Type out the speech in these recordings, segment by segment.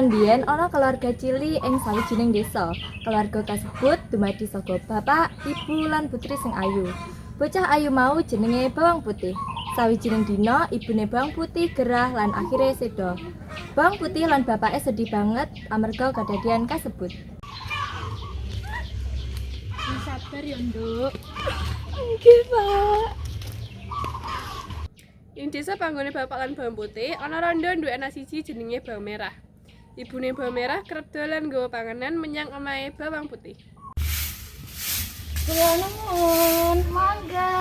Jaman biyen ana keluarga cili ing sawijining desa. Keluarga kasebut dumadi saka bapak, ibu lan putri sing ayu. Bocah ayu mau jenenge Bawang Putih. Sawijining dina ibune Bawang Putih gerah lan akhire seda. Bawang Putih lan bapake sedih banget amarga kadadian kasebut. Sabar ya, Nduk. Nggih, Pak. Ing desa panggone bapak lan Bawang Putih ana randha duwe anak siji jenenge Bawang Merah. Ibune Bawang Merah kerep dolan nggawa panganan menyang omahe Bawang Putih. Kula nuwun, mangga.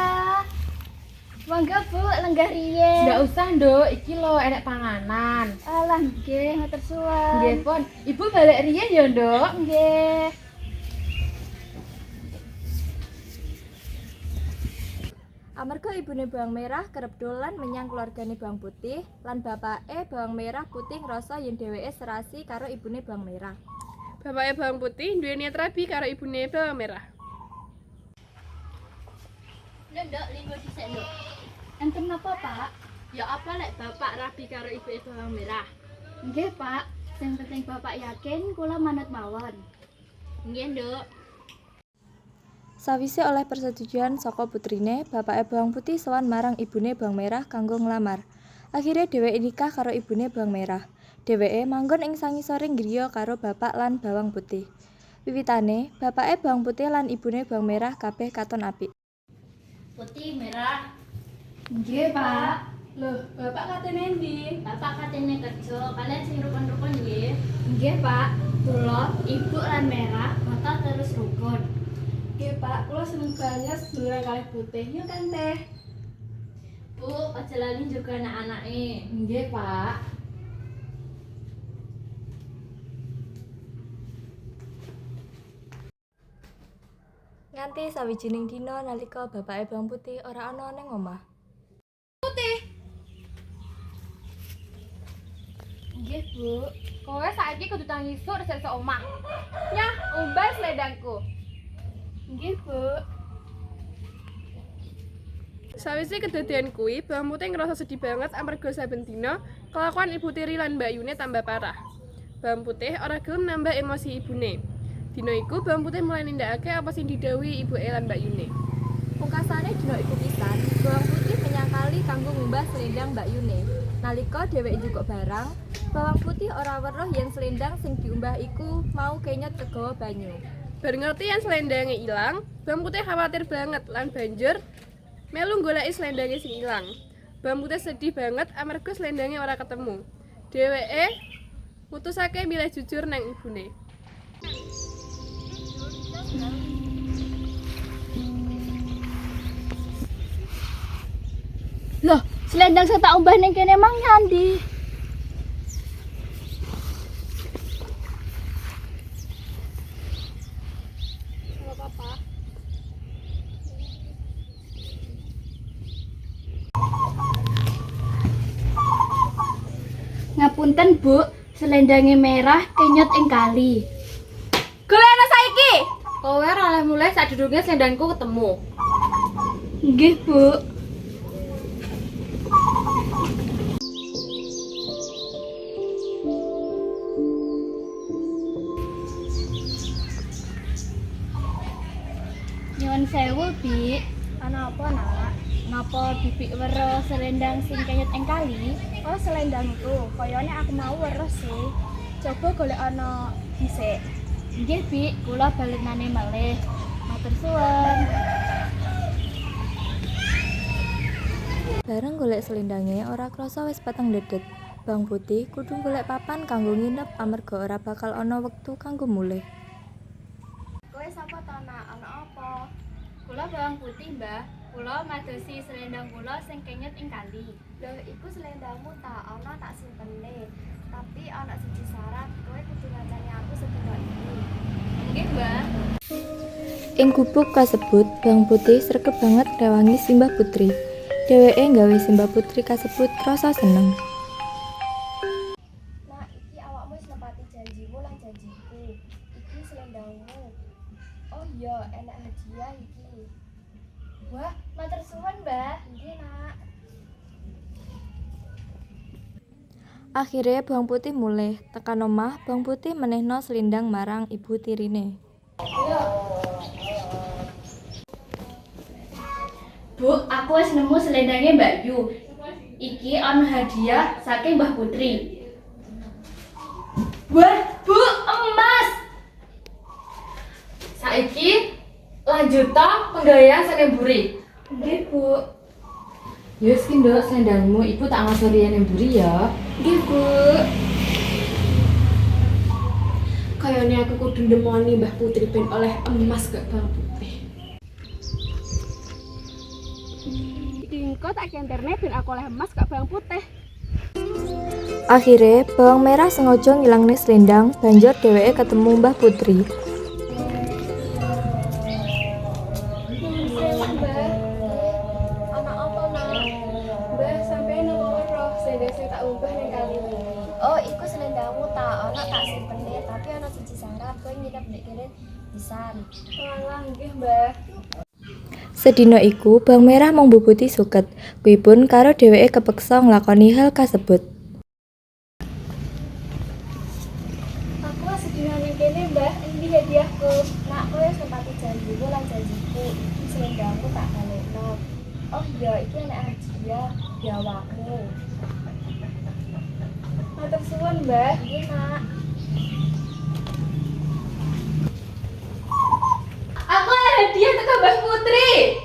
Mangga, Bu, lenggah riyen. Nggak usah, Nduk. Iki lho enek panganan. Alah, nggih, matur suwun. Nggih, Pun. Ibu balik riyen ya, Nduk. Nggih. Amarga ibune Bawang Merah kerep dolan menyang keluargane Bawang Putih lan bapake Bawang Merah Putih ngrasa yen dheweke serasi karo ibune Bawang Merah. Bapake Bawang Putih duwe niat rabi karo ibune Bawang Merah. Lho, Nduk, linggo dhisik, Nduk. Enten napa, Pak? Ya apa lek bapak rabi karo ibu Bawang Merah? Nggih, Pak. Sing penting Bapak yakin kula manut mawon. Nggih, Nduk. Sawise oleh persetujuan saka putrine, bapake Bawang Putih sowan marang ibune Bawang Merah kanggo nglamar. Akhire dheweke nikah karo ibune Bawang Merah. Dheweke manggon ing sangisoring griya karo bapak lan Bawang Putih. Wiwitane, bapake Bawang Putih lan ibune Bawang Merah kabeh katon apik. Putih, merah. Nggih, Pak. Loh, bapak katene endi? Bapak katene kerja, kalian sing rukun-rukun nggih. Nggih, Pak. Kula, Ibu lan Merah bakal terus rukun. Nggih, Pak, kula seneng banget sedulur kalih Putih. Yuk kan teh. Bu, aja lali juga anak-anake. Nggih, Pak. Nganti sawijining dina nalika bapake Bawang Putih ora ana ning omah. Nggih, Bu. Kowe saiki kudu tangi isuk resik omah. Nyah, umbah selendangku. Nggih, Bu. Sawise kedadian kuwi, Bawang Putih ngerasa sedih banget amarga saben dina kelakuan Ibu Tiri lan Mbak Yune tambah parah. Bawang Putih ora gelem nambah emosi ibune. Dina iku Bawang Putih mulai nindakake apa sing didhawuhi Ibu lan Mbak Yune. Pungkasane dina iku pisan, Bawang Putih menyang kali kanggo ngumbah selendang Mbak Yune. Nalika dheweke njukuk barang, Bawang Putih ora weruh yen selendang sing diumbah iku mau kenyot kegawa banyu. Bar ngerti yen selendange ilang, Bawang Putih khawatir banget lan banjur melu goleki selendange sing ilang. Bawang Putih sedih banget amarga selendange ora ketemu. Dheweke mutusake milih jujur nang ibune. Loh, selendang sing tak umbah ning kene mang nyandi. Ngapunten, Bu, selendange merah kenyot ing kali. Golekno saiki. Kowe ora oleh mulai sadurunge selendangku ketemu. Nggih, Bu. Nyuwun sewu, Bi. Ana apa, Nak? Napa Bibik weruh selendang sing kenyot ing kali? Oh, selendangku. Kayane aku mau weruh sih. Coba golek ana dhisik. Nggih, Bi, kula balenane malih. Matur suwun. Bareng golek selendange ora krasa wis peteng dedet. Bawang Putih kudu golek papan kanggo nginep amarga ora bakal ana wektu kanggo mulih. Kowe sapa to, Nak? Ana apa? Kula Bawang Putih, Mbah. Kula madosi selendang kula sing kenyot ing kali. Loh, iku selendangmu tak ana tak simpene. Tapi ana siji syarat, kowe kudu ngajani aku sedina iki. Nggih, Mbah. Ing gubuk kasebut, Bawang Putih sregep banget rewangi Simbah Putri. Dheweke nggawe Simbah Putri kasebut krasa seneng. Nah, iki awakmu wis nepati janjimu lan janjiku. Iki selendangmu. Oh iya, enak hadiah iki. Wah, matur suwun, Mbah. Nggih, Nak. Akhirnya bawang putih mulih tekan omah, bawang putih menehno selendang marang ibu tirine. Bu, aku wis nemu selendangnya Mbak Yu. Iki ana hadiah saking Mbah Putri. Wah, Bu, emas. Saiki lanjut to penggawean saking Buri. Nggih, Bu. Yus ki nduk selendangmu ibu tak ngasori yang Buri ya. Nggih, Bu. Kayaknya aku kudu ndemoni Mbah Putri ben oleh emas gak bawang putih. Ingko tak kenterne ben aku oleh emas gak bawang putih. Akhirnya bawang merah sengaja ngilangne selendang, banjur dheweke ketemu Mbah Putri. Ana apa, Nak? Mbah, sampeyan napa weruh selendang sing tak ubah ning kali ini? Oh, iku selendangmu ta, ana tak simpene, tapi ana siji syarat kowe nginep nek kene pisan. Walah, nggih, Mbah. Sedina iku bawang merah mung mbubuti suket. Kuwi pun karo dheweke kepeksa nglakoni hal kasebut. Aku wis sedina ning kene, Mbah. Ini hadiahku. Nak, kowe wis nepati janjimu lan janjiku. Iki selendangmu tak balekno. Oh iya, iki anak hadiah biawakmu. Matur suwun, Mbah. Nggih, Nak. Aku ada hadiah teko Mbah Putri.